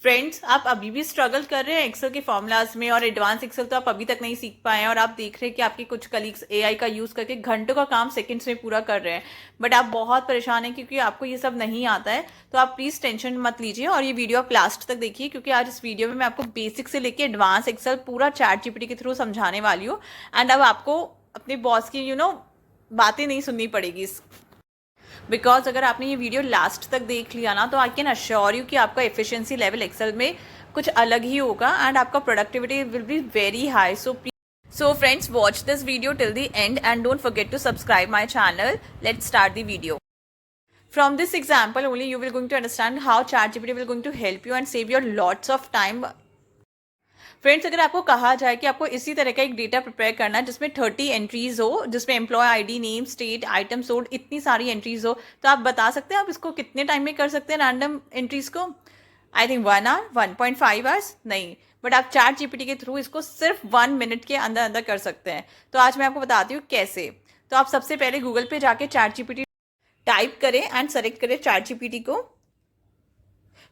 Friends, आप अभी भी स्ट्रगल कर रहे हैं एक्सेल के फॉर्मूलाज में और एडवांस एक्सेल तो आप अभी तक नहीं सीख पाए हैं और आप देख रहे हैं कि आपके कुछ कलीग्स एआई का यूज करके घंटों का काम सेकंड्स में पूरा कर रहे हैं, बट आप बहुत परेशान हैं क्योंकि आपको ये सब नहीं आता है। तो आप प्लीज टेंशन मत लीजिए और ये वीडियो आप लास्ट तक देखिए, क्योंकि आज इस वीडियो में मैं आपको बेसिक से लेके एडवांस एक्सेल पूरा चैट जीपीटी के थ्रू समझाने वाली हूँ। एंड अब आपको अपने बॉस की बातें नहीं सुननी पड़ेगी बिकॉज अगर आपने ये वीडियो लास्ट तक देख लिया ना, तो आई कैन अश्योर यू कि आपका एफिशिएंसी लेवल एक्सेल में कुछ अलग ही होगा एंड आपका productivity will be very high. So friends, watch this video till the end and don't forget to subscribe my channel. Let's start the video. From this example only you will going to understand how ChatGPT will going to help you and save your lots of time. Friends, अगर आपको कहा जाए कि आपको इसी तरह का एक डेटा प्रिपेयर करना है जिसमें 30 एंट्रीज हो, जिसमें employee ID, name, state, item sold, इतनी सारी एंट्रीज हो, तो आप बता सकते हैं आप इसको कितने टाइम में कर सकते हैं रैंडम एंट्रीज को? आई थिंक 1 आवर, 1.5 आवर्स नहीं, बट आप चैट जीपीटी के थ्रू इसको सिर्फ 1 मिनट के अंदर अंदर कर सकते हैं। तो आज मैं आपको बताती हूँ कैसे। तो आप सबसे पहले गूगल पे जाके चैट जीपीटी टाइप करें एंड सेलेक्ट करें चैट जीपीटी को।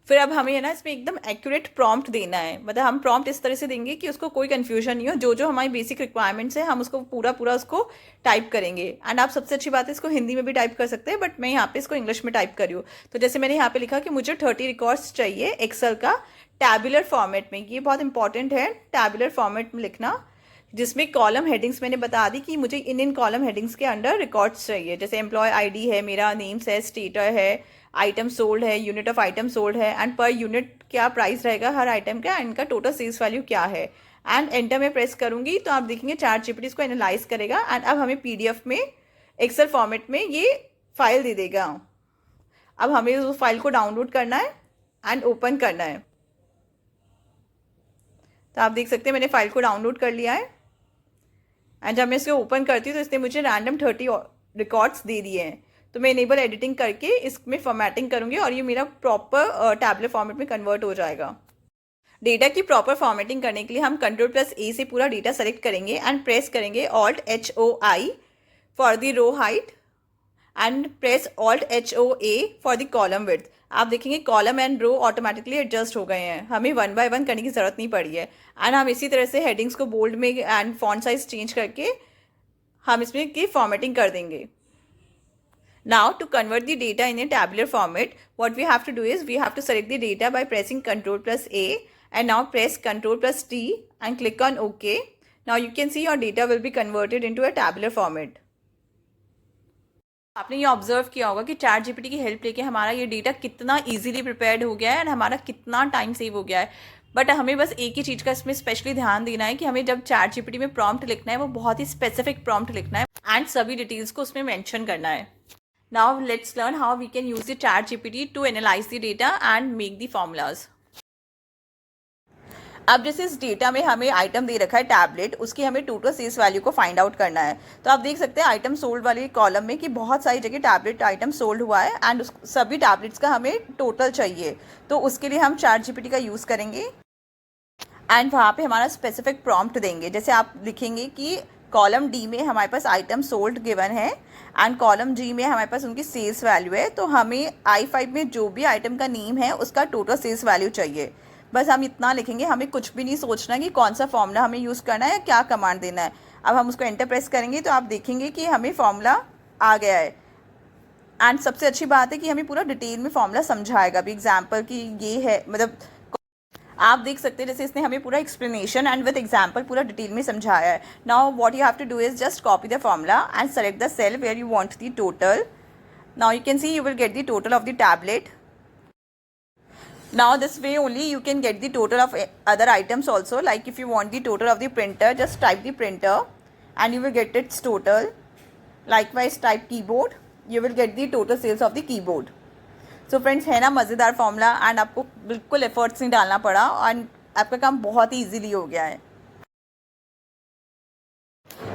फिर अब हमें है ना इसमें एकदम एक्यूरेट प्रॉम्प्ट देना है, मतलब हम प्रॉम्प्ट इस तरह से देंगे कि उसको कोई कंफ्यूजन नहीं हो, जो जो हमारी बेसिक रिक्वायरमेंट्स है हम उसको पूरा पूरा उसको टाइप करेंगे। एंड आप सबसे अच्छी बात है इसको हिंदी में भी टाइप कर सकते हैं, बट मैं यहाँ पे इसको इंग्लिश में टाइप कर रही हूँ। तो जैसे मैंने यहाँ पे लिखा कि मुझे 30 रिकॉर्ड्स चाहिए एक्सेल का टैबुलर फॉर्मेट में। ये बहुत इंपॉर्टेंट है टैबुलर फॉर्मेट में लिखना, जिसमें कॉलम हेडिंग्स मैंने बता दी कि मुझे इन कॉलम हेडिंग्स के अंडर रिकॉर्ड्स चाहिए। जैसे एम्प्लॉय आईडी है, मेरा नेम्स है, स्टेटर है, आइटम सोल्ड है, यूनिट ऑफ आइटम सोल्ड है, एंड पर यूनिट क्या प्राइस रहेगा हर आइटम का, इनका टोटल सेल्स वैल्यू क्या है। एंड एंटर में प्रेस करूंगी तो आप देखेंगे चैट जीपीटी इसको एनालाइज करेगा एंड अब हमें पीडीएफ में एक्सेल फॉर्मेट में ये फाइल दे देगा। अब हमें उस फाइल को डाउनलोड करना है एंड ओपन करना है। तो आप देख सकते हैं मैंने फाइल को डाउनलोड कर लिया है एंड जब मैं इसको ओपन करती हूँ तो इसने मुझे रैंडम 30 रिकॉर्ड्स दे दिए हैं। तो मैं इनेबल एडिटिंग करके इसमें फॉर्मेटिंग करूंगी और ये मेरा प्रॉपर टैबलेट फॉर्मेट में कन्वर्ट हो जाएगा। डेटा की प्रॉपर फॉर्मेटिंग करने के लिए हम Ctrl+A से पूरा डेटा सेलेक्ट करेंगे एंड प्रेस करेंगे Alt+HOI for the row height and press Alt+HOA for the column width. आप देखेंगे column and row automatically adjust हो गए हैं, हमें 1 बाय 1 करने की जरूरत नहीं पड़ी है। एंड हम इसी तरह से हेडिंग्स को बोल्ड में एंड फॉन्ट साइज चेंज करके हम इसमें की फॉर्मेटिंग कर देंगे। Now to convert the data in a tabular format, what we have to do is we have to select the data by pressing Ctrl+A and now press Ctrl+T and click on OK. Now you can see your data will be converted into a tabular format. आपने ये observe किया होगा कि chat GPT की help लेके हमारा ये data कितना इजीली प्रिपेयर्ड हो गया है एंड हमारा कितना टाइम सेव हो गया है। बट हमें बस एक ही चीज़ का इसमें स्पेशली ध्यान देना है कि हमें जब चैट जीपीटी में प्रॉम्प्ट लिखना है वो बहुत ही स्पेसिफिक प्रॉम्प्ट लिखना है एंड सभी डिटेल्स को उसमें मेंशन करना है। Now let's learn how we can use the ChatGPT to analyze the data and make the formulas. अब जैसे इस डेटा में हमें आइटम दे रखा है टैबलेट, उसकी हमें टोटल सेल्स वैल्यू को फाइंड आउट करना है। तो आप देख सकते हैं आइटम सोल्ड वाले कॉलम में कि बहुत सारी जगह टैबलेट आइटम सोल्ड हुआ है एंड सभी टैबलेट्स का हमें टोटल चाहिए। तो उसके लिए हम ChatGPT का यूज़ करेंगे एंड वहाँ पे हमारा स्पेसिफिक प्रॉम्प्ट देंगे। जैसे आप लिखेंगे कि कॉलम डी में हमारे पास आइटम सोल्ड गिवन है एंड कॉलम जी में हमारे पास उनकी सेल्स वैल्यू है, तो हमें I5 में जो भी आइटम का नेम है उसका टोटल सेल्स वैल्यू चाहिए। बस हम इतना लिखेंगे, हमें कुछ भी नहीं सोचना कि कौन सा फॉर्मूला हमें यूज़ करना है या क्या कमांड देना है। अब हम उसको एंटर प्रेस करेंगे तो आप देखेंगे कि हमें फॉर्मूला आ गया है एंड सबसे अच्छी बात है कि हमें पूरा डिटेल में फॉर्मूला समझाएगा भी, एग्जाम्पल कि ये है, मतलब आप देख सकते हैं जैसे इसने हमें पूरा एक्सप्लेनेशन एंड विद एग्जांपल पूरा डिटेल में समझाया है। Now what you have to do is just copy the formula and select the cell where you want the total. Now you can see you will get the total of the tablet. Now this way only you can get the total of other items also, like if you want the total of the printer, just type the printer and you will get its total. Likewise type keyboard, you will get the total sales of the keyboard. So friends, है ना मज़ेदार formula and आपको बिल्कुल efforts नहीं डालना पड़ा and आपका काम बहुत ही इजीली हो गया है।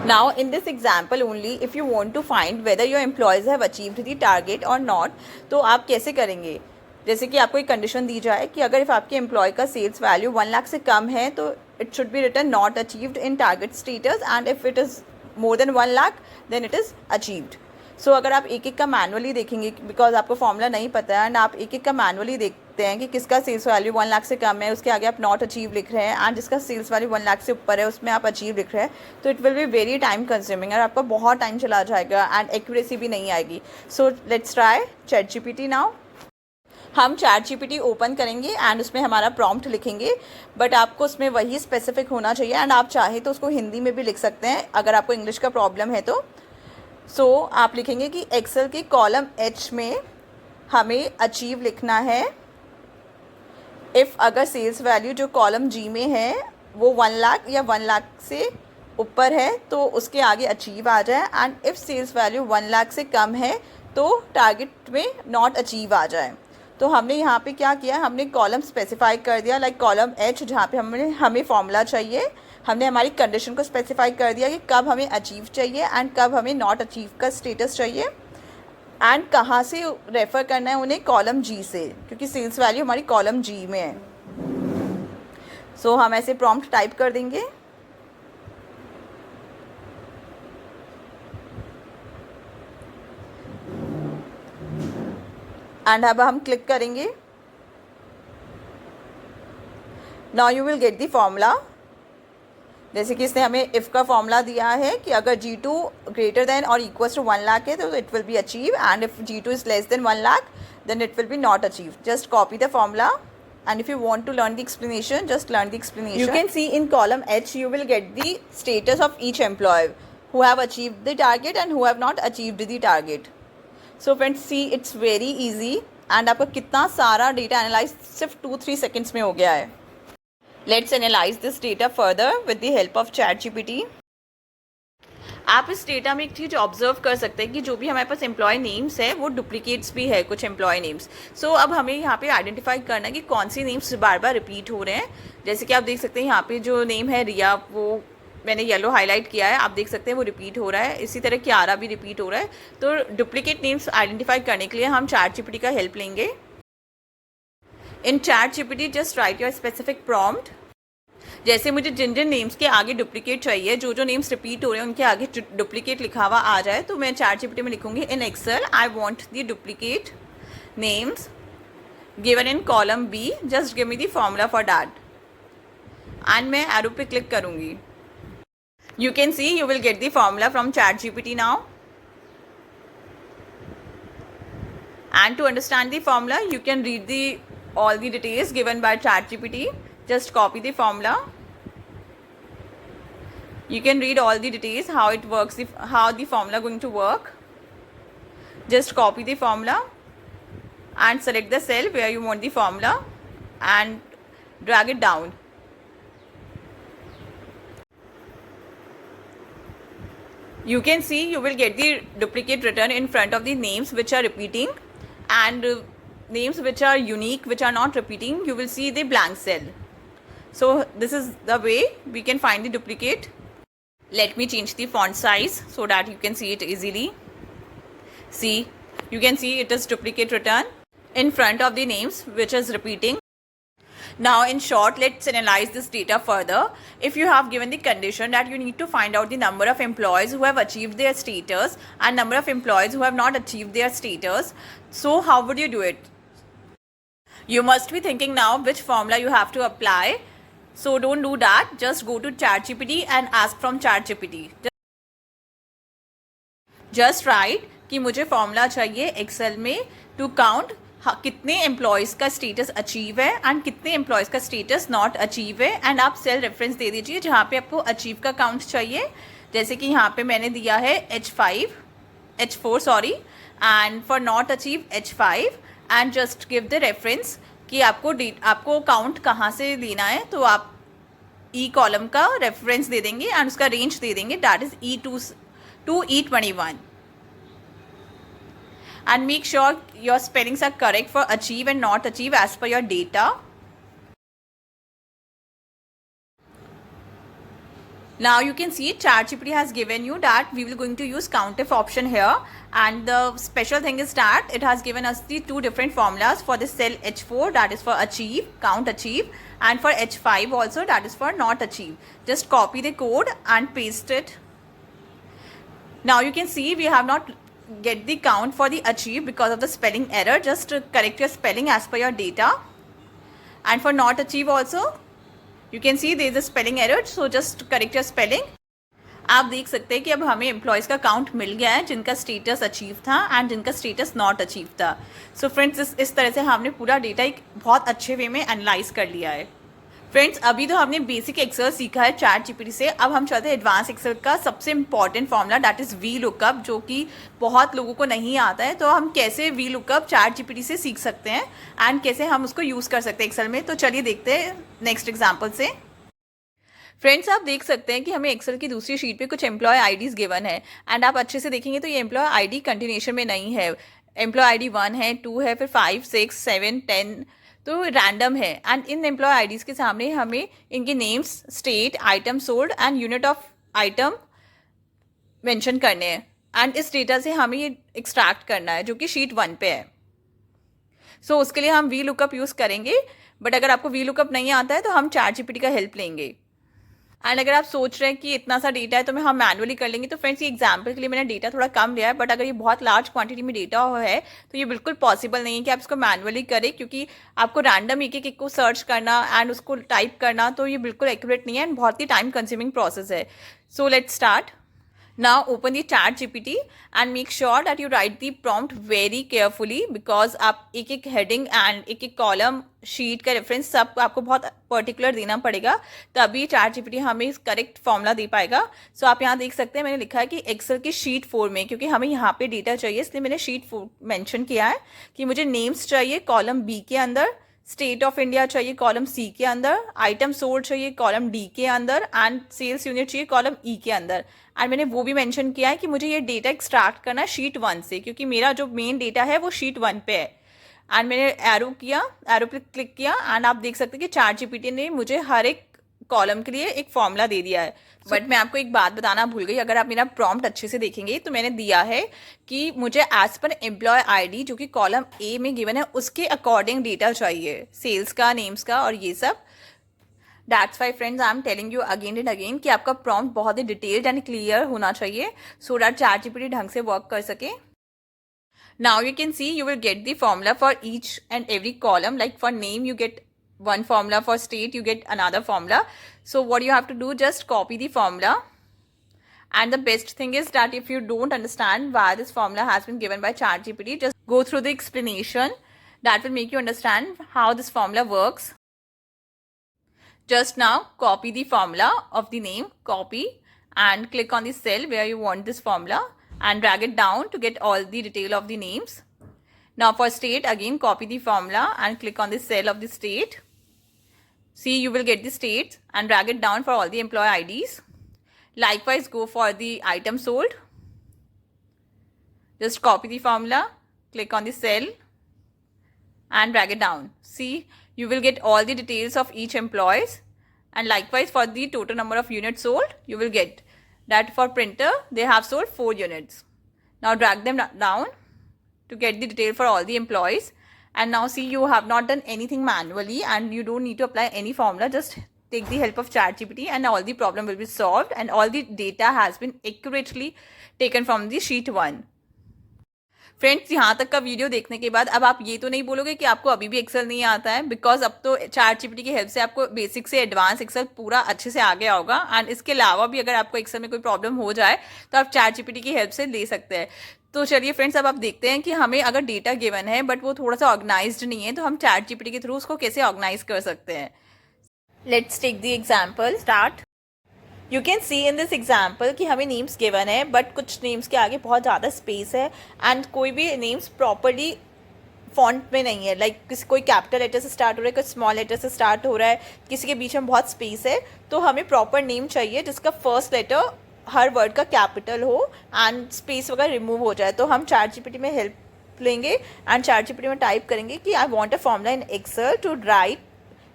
Now in this example only if you want to find whether your employees have achieved the target or not, तो आप कैसे करेंगे? जैसे कि आपको एक कंडीशन दी जाए कि अगर इफ़ आपके एम्प्लॉय का सेल्स वैल्यू 1 लाख से कम है तो it should be written not achieved in target status, and if it is more than 1 lakh then it is achieved. So अगर आप एक एक का मैनुअली देखेंगे, बिकॉज आपको फॉर्मूला नहीं पता है, एंड आप एक एक का मैनुअली देखते हैं कि किसका सेल्स वैल्यू 1 लाख से कम है, उसके आगे आप नॉट अचीव लिख रहे हैं, एंड जिसका सेल्स वैल्यू 1 लाख से ऊपर है उसमें आप अचीव लिख रहे हैं, तो it will be very time consuming और आपका बहुत टाइम चला जाएगा एंड एक्यूरेसी भी नहीं आएगी. So let's try ChatGPT now. हम ChatGPT ओपन करेंगे एंड उसमें हमारा प्रॉम्प्ट लिखेंगे, बट आपको उसमें वही स्पेसिफिक होना चाहिए, एंड आप चाहे तो उसको हिंदी में भी लिख सकते हैं अगर आपको इंग्लिश का प्रॉब्लम है तो. सो आप लिखेंगे कि एक्सेल के कॉलम H में हमें अचीव लिखना है इफ़ अगर सेल्स वैल्यू जो कॉलम G में है वो 1 लाख या 1 लाख से ऊपर है तो उसके आगे अचीव आ जाए, and if sales value 1 lakh से कम है तो टारगेट में नॉट अचीव आ जाए. तो हमने यहाँ पे क्या किया, हमने कॉलम स्पेसिफाई कर दिया, लाइक कॉलम H जहाँ पे हमें फॉर्मूला चाहिए, हमने हमारी कंडीशन को स्पेसिफाई कर दिया कि कब हमें अचीव चाहिए एंड कब हमें नॉट अचीव का स्टेटस चाहिए, एंड कहाँ से रेफ़र करना है उन्हें, कॉलम G से, क्योंकि सेल्स वैल्यू हमारी कॉलम G में है. सो हम ऐसे प्रॉम्प्ट टाइप कर देंगे. एंड अब हम क्लिक करेंगे. Now you will get the formula. जैसे कि इसने हमें इफ़ का फॉर्मूला दिया है कि अगर G2 greater than or equal to 1 lakh है तो it will be achieve, and if G2 is less than 1 lakh then it will be not achieve. Just copy the formula, and if you want to learn the explanation, just learn the explanation. You can see in column H you will get the status of each employee who have achieved the target and who have not achieved the target. So friends, see, it's very easy, and आपका कितना सारा data analyse सिर्फ 2-3 seconds में हो गया है. Let's analyze this data further with the help of ChatGPT. आप इस डेटा में एक चीज़ ऑब्जर्व कर सकते हैं कि जो भी हमारे पास एम्प्लॉय नेम्स है वो डुप्लीकेट्स भी है, कुछ एम्प्लॉय नेम्स. सो अब हमें यहाँ पे आइडेंटिफाई करना है कि कौन सी नेम्स बार बार रिपीट हो रहे हैं. जैसे कि आप देख सकते हैं यहाँ पे जो नेम है रिया, वो मैंने येलो हाईलाइट किया है, आप देख सकते हैं वो रिपीट हो रहा है. इसी तरह क्यारा भी रिपीट हो रहा है. तो डुप्लीकेट नेम्स आइडेंटिफाई करने के लिए हम ChatGPT का हेल्प लेंगे. इन ChatGPT just right your specific prompt. जैसे मुझे जिन जिन नेम्स के आगे डुप्लीकेट चाहिए, जो जो नेम्स रिपीट हो रहे हैं उनके आगे डुप्लीकेट लिखा हुआ आ जाए, तो मैं ChatGPT में लिखूंगी in Excel I want the duplicate names given in column B, just give me the formula for that, and मैं एरो पे क्लिक करूंगी. You can see you will get the formula from ChatGPT now. And to understand the formula, you can read all the details given by ChatGPT. Just copy the formula. You can read all the details, how it works, how the formula going to work. Just copy the formula and select the cell where you want the formula and drag it down. You can see you will get the duplicate written in front of the names which are repeating, and names which are unique, which are not repeating, you will see the blank cell. So this is the way we can find the duplicate. Let me change the font size so that you can see it easily. See, you can see it is duplicate written in front of the names which is repeating. Now in short, let's analyze this data further. If you have given the condition that you need to find out the number of employees who have achieved their status and number of employees who have not achieved their status, so how would you do it? You must be thinking now which formula you have to apply. So don't do that. Just go to ChatGPT and ask from ChatGPT. Just write कि मुझे formula चाहिए Excel में to count कितने employees का status achieve है and कितने employees का status not achieve है, एंड आप सेल रेफरेंस दे दीजिए जहाँ पे आपको अचीव का काउंट चाहिए. जैसे कि यहाँ पे मैंने दिया है H4 sorry, and for not achieve H5, and just give the reference कि आपको काउंट कहाँ से लेना है. तो आप ई कॉलम का रेफरेंस दे देंगे एंड उसका रेंज दे देंगे, that is E2 to E21. And make sure your spellings are correct for achieve and not achieve as per your data. Now you can see ChatGPT has given you that we will going to use COUNTIF option here, and the special thing is that it has given us the two different formulas for the cell H4, that is for achieve, count achieve, and for H5 also, that is for not achieve. Just copy the code and paste it. Now you can see we have not get the count for the achieved because of the spelling error. Just correct your spelling as per your data. And for not achieve also, you can see there is a spelling error, so just correct your spelling. आप देख सकते हैं कि अब हमें employees का count मिल गया है जिनका स्टेटस अचीव था एंड जिनका स्टेटस नॉट अचीव था. सो फ्रेंड्स, इस तरह से हमने पूरा डेटा एक बहुत अच्छे वे में एनालाइज कर लिया है. फ्रेंड्स, अभी तो हमने बेसिक एक्सेल सीखा है चैट जीपीटी से. अब हम चलते हैं एडवांस एक्सेल का सबसे important formula, that is V lookup, जो कि बहुत लोगों को नहीं आता है. तो हम कैसे वी लुकअप चैट जीपीटी से सीख सकते हैं एंड कैसे हम उसको यूज़ कर सकते हैं एक्सेल में. तो चलिए देखते हैं नेक्स्ट एग्जाम्पल से. फ्रेंड्स, आप देख सकते हैं कि हमें एक्सेल की दूसरी शीट पे कुछ एम्प्लॉय आईडीज़ गिवन है एंड आप अच्छे से देखेंगे तो ये एम्प्लॉय आईडी कंटिन्यूएशन में नहीं है. एम्प्लॉय आईडी 1 है, 2 है, फिर 5, 6, 7, 10, तो रैंडम है. एंड इन एम्प्लॉय आईडीज़ के सामने हमें इनके names, state, item sold and unit of item mention करने हैं. एंड इस डेटा से हमें ये एक्सट्रैक्ट करना है जो कि शीट 1 पे है. सो उसके लिए हम वी लुकअप यूज़ करेंगे. बट अगर आपको वी लुकअप नहीं आता है तो हम चैट जीपीटी का हेल्प लेंगे. एंड अगर आप सोच रहे हैं कि इतना सा डेटा है तो हम मैनुअली कर लेंगे, तो फ्रेंड्स ये एग्जाम्पल के लिए मैंने डेटा थोड़ा कम लिया है. बट अगर ये बहुत लार्ज क्वांटिटी में डेटा है तो ये बिल्कुल पॉसिबल नहीं है कि आप इसको मैनुअली करें, क्योंकि आपको रैंडम एक एक को सर्च करना एंड उसको टाइप करना, तो ये बिल्कुल एक्यूरेट नहीं है एंड बहुत ही टाइम कंज्यूमिंग प्रोसेस है. So let's start. Now open the chat GPT and make sure that you write the prompt very carefully because आप एक एक heading and एक एक column शीट का रेफरेंस सब आपको बहुत पर्टिकुलर देना पड़ेगा, तभी चैट जीपीटी हमें इस करेक्ट फॉर्मूला दे पाएगा. सो आप यहाँ देख सकते हैं मैंने लिखा है कि एक्सेल की शीट 4 में, क्योंकि हमें यहाँ पे डेटा चाहिए इसलिए मैंने शीट 4 मेंशन किया है कि मुझे नेम्स चाहिए कॉलम बी के अंदर, स्टेट ऑफ इंडिया चाहिए कॉलम सी के अंदर, आइटम सोल्ड चाहिए कॉलम डी के अंदर एंड सेल्स यूनिट चाहिए कॉलम ई के अंदर. एंड मैंने वो भी मेंशन किया है कि मुझे ये डेटा एक्सट्रैक्ट करना है शीट 1 से, क्योंकि मेरा जो मेन डेटा है वो शीट 1 पे है. एंड मैंने एरो पे क्लिक किया एंड आप देख सकते हैं कि चैट जीपीटी ने मुझे हर एक कॉलम के लिए एक फॉर्मूला दे दिया है. बट मैं आपको एक बात बताना भूल गई. अगर आप मेरा प्रॉम्प्ट अच्छे से देखेंगे तो मैंने दिया है कि मुझे एज पर एम्प्लॉय आईडी जो कि कॉलम ए में गिवन है उसके अकॉर्डिंग डेटा चाहिए, सेल्स का, नेम्स का और ये सब. That's why friends I am telling you again and again कि आपका प्रॉम्प्ट बहुत ही डिटेल्ड एंड क्लियर होना चाहिए सो दैट चैट जीपीटी ढंग से वर्क कर सके. Now you can see you will get the formula for each and every column. Like for name you get one formula, for state you get another formula. So what you have to do, just copy the formula. And the best thing is that if you don't understand why this formula has been given by ChatGPT, just go through the explanation. That will make you understand how this formula works. Just now copy the formula of the name, copy and click on the cell where you want this formula and drag it down to get all the detail of the names. Now for state, again copy the formula and click on the cell of the state. See, you will get the states and drag it down for all the employee IDs. Likewise go for the item sold. Just copy the formula, click on the cell and drag it down. See, you will get all the details of each employees. And likewise for the total number of units sold, you will get that for printer they have sold 4 units. Now drag them down to get the detail for all the employees. And now see, you have not done anything manually and you don't need to apply any formula. Just take the help of ChatGPT and all the problem will be solved and all the data has been accurately taken from the sheet 1. Friends, यहाँ तक का video देखने के बाद अब आप ये तो नहीं बोलोगे कि आपको अभी भी एक्सेल नहीं आता है, बिकॉज अब तो चैट जीपीटी की हेल्प से आपको बेसिक से एडवांस एक्सेल पूरा अच्छे से आ गया होगा. एंड इसके अलावा भी अगर आपको एक्सेल में कोई प्रॉब्लम हो जाए तो आप चैट जीपीटी की हेल्प से ले सकते हैं. तो चलिए फ्रेंड्स, अब आप देखते हैं कि हमें अगर डेटा गिवन है बट वो थोड़ा सा ऑर्गेनाइज्ड नहीं है तो हम चैट जीपीटी के थ्रू उसको कैसे ऑर्गेनाइज कर सकते हैं. Let's take the example. Start. You can see in this example कि हमें नेम्स गिवन है बट कुछ नेम्स के आगे बहुत ज़्यादा स्पेस है एंड कोई भी नेम्स प्रॉपरली फॉन्ट में नहीं है. लाइक कोई कैपिटल लेटर से स्टार्ट हो रहा है, कोई स्मॉल लेटर से स्टार्ट हो रहा है, किसी के बीच में बहुत स्पेस है. तो हमें प्रॉपर नेम चाहिए जिसका फर्स्ट लेटर हर वर्ड का कैपिटल हो एंड स्पेस वगैरह रिमूव हो जाए. तो हम चैट जीपीटी में हेल्प लेंगे एंड चैट जीपीटी में टाइप करेंगे कि I want a formula in Excel to write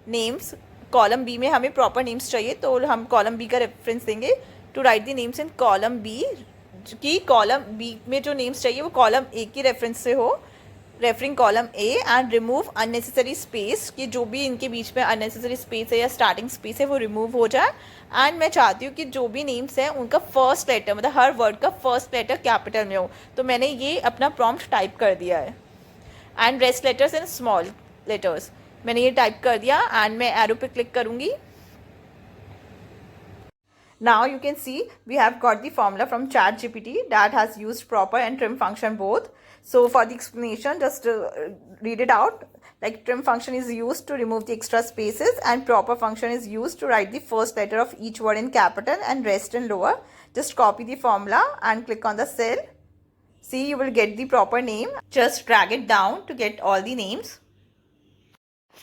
names. Column B में हमें प्रॉपर नेम्स चाहिए तो हम कॉलम बी का रेफरेंस देंगे to write the names in column B, कि कॉलम बी में जो नेम्स चाहिए वो कॉलम ए की रेफरेंस से हो. Referring column A and remove unnecessary space, कि जो भी इनके बीच में अननेसेसरी स्पेस है या स्टार्टिंग स्पेस है वो रिमूव हो जाए। एंड मैं चाहती हूँ कि जो भी नेम्स हैं उनका फर्स्ट लेटर, मतलब हर वर्ड का फर्स्ट लेटर कैपिटल में हो। तो मैंने ये अपना प्रॉम्प्ट टाइप कर दिया है। And rest letters in small letters, मैंने ये टाइप कर दिया एंड मैं एरो पे क्लिक करूँगी। Now you can see we have got the formula from ChatGPT that has used proper and trim function both. So for the explanation, just read it out. Like trim function is used to remove the extra spaces and proper function is used to write the first letter of each word in capital and rest in lower. Just copy the formula and click on the cell. See, you will get the proper name. Just drag it down to get all the names.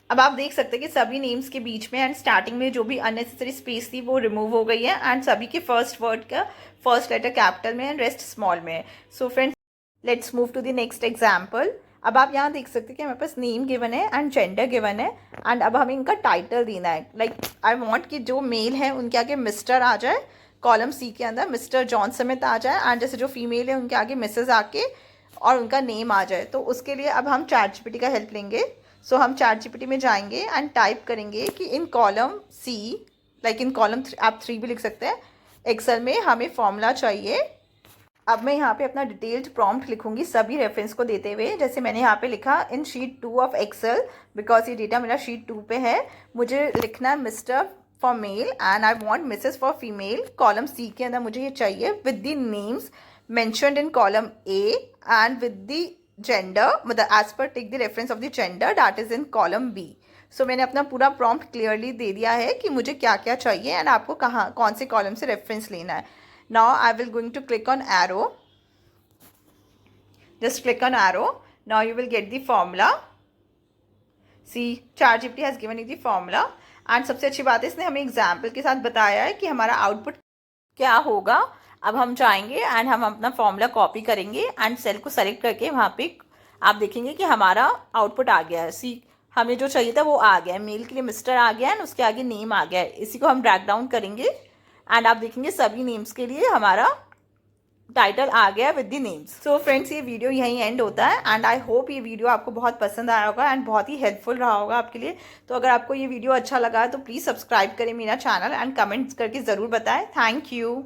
अब आप देख सकते हैं कि सभी names के बीच में and starting में जो भी अननेसेसरी स्पेस थी वो रिमूव हो गई है एंड सभी के फर्स्ट वर्ड का फर्स्ट लेटर कैपिटल में एंड रेस्ट स्मॉल में है। So friends, let's move to the next example. अब आप यहाँ देख सकते हैं कि हमारे पास नेम गिवन है एंड जेंडर गिवन है एंड अब हमें इनका टाइटल देना है। लाइक आई वॉन्ट कि जो मेल है उनके आगे मिस्टर आ जाए, कॉलम सी के अंदर मिस्टर जॉन स्मिथ आ जाए एंड जैसे जो फीमेल है उनके आगे मिसेज आके और उनका नेम आ जाए। तो उसके लिए अब हम ChatGPT का हेल्प लेंगे। सो हम ChatGPT में जाएंगे एंड टाइप करेंगे कि in column C, like in column आप 3 भी लिख सकते हैं, एक्सेल में हमें फॉर्मूला चाहिए। अब मैं यहाँ पे अपना डिटेल्ड प्रॉम्प्ट लिखूंगी सभी रेफरेंस को देते हुए। जैसे मैंने यहाँ पे लिखा in sheet 2 of Excel, because ये डेटा मेरा शीट 2 पे है, मुझे लिखना है mister for male and I want missus for female. Column C के अंदर मुझे ये चाहिए with the names mentioned in column A and with the gender, मतलब as per take the reference of the gender that is in column B. So मैंने अपना पूरा prompt clearly दे दिया है कि मुझे क्या क्या चाहिए एंड आपको कहाँ कौन से कॉलम से रेफरेंस लेना है। Now I will going to click on arrow. Just click on arrow. Now you will get the formula. See, ChatGPT has given you the formula. And सबसे अच्छी बात है इसने हमें एग्जाम्पल के साथ बताया है कि हमारा आउटपुट क्या होगा। अब हम जाएंगे एंड हम अपना फॉर्मूला कॉपी करेंगे एंड सेल को सेलेक्ट करके वहाँ पे आप देखेंगे कि हमारा आउटपुट आ गया है। सी, हमें जो चाहिए था वो आ गया है, मेल के लिए मिस्टर आ गया है एंड उसके आगे नेम आ गया है। इसी को हम ड्रैग डाउन करेंगे एंड आप देखेंगे सभी नेम्स के लिए हमारा टाइटल आ गया with the names. So friends, ये वीडियो यहीं एंड होता है एंड आई होप ये वीडियो आपको बहुत पसंद आया होगा एंड बहुत ही हेल्पफुल रहा होगा आपके लिए। तो अगर आपको ये वीडियो अच्छा लगा तो प्लीज़ सब्सक्राइब करें मेरा चैनल एंड कमेंट्स करके ज़रूर बताएं। Thank you.